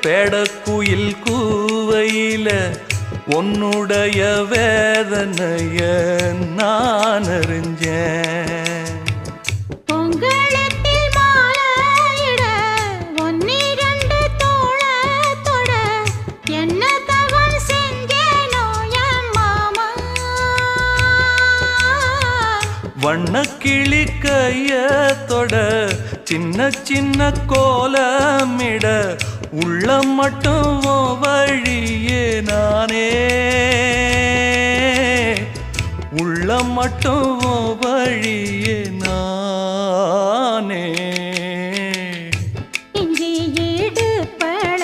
பேடக்குயில் கூவையில உன்னுடைய வேதனைய நான் அறிஞ்சேன். பொங்கலத்தில் மாலையிட ஒன்னிரண்டு தோளத்தொட என்ன தவம் செஞ்சேனோ என் மாமா. வண்ணக்கிளி கையத்தொட சின்ன சின்ன கோலமிட உள்ளம் மட்டும் வழியே நானே, உள்ளம் மட்டும் வழியே நானே.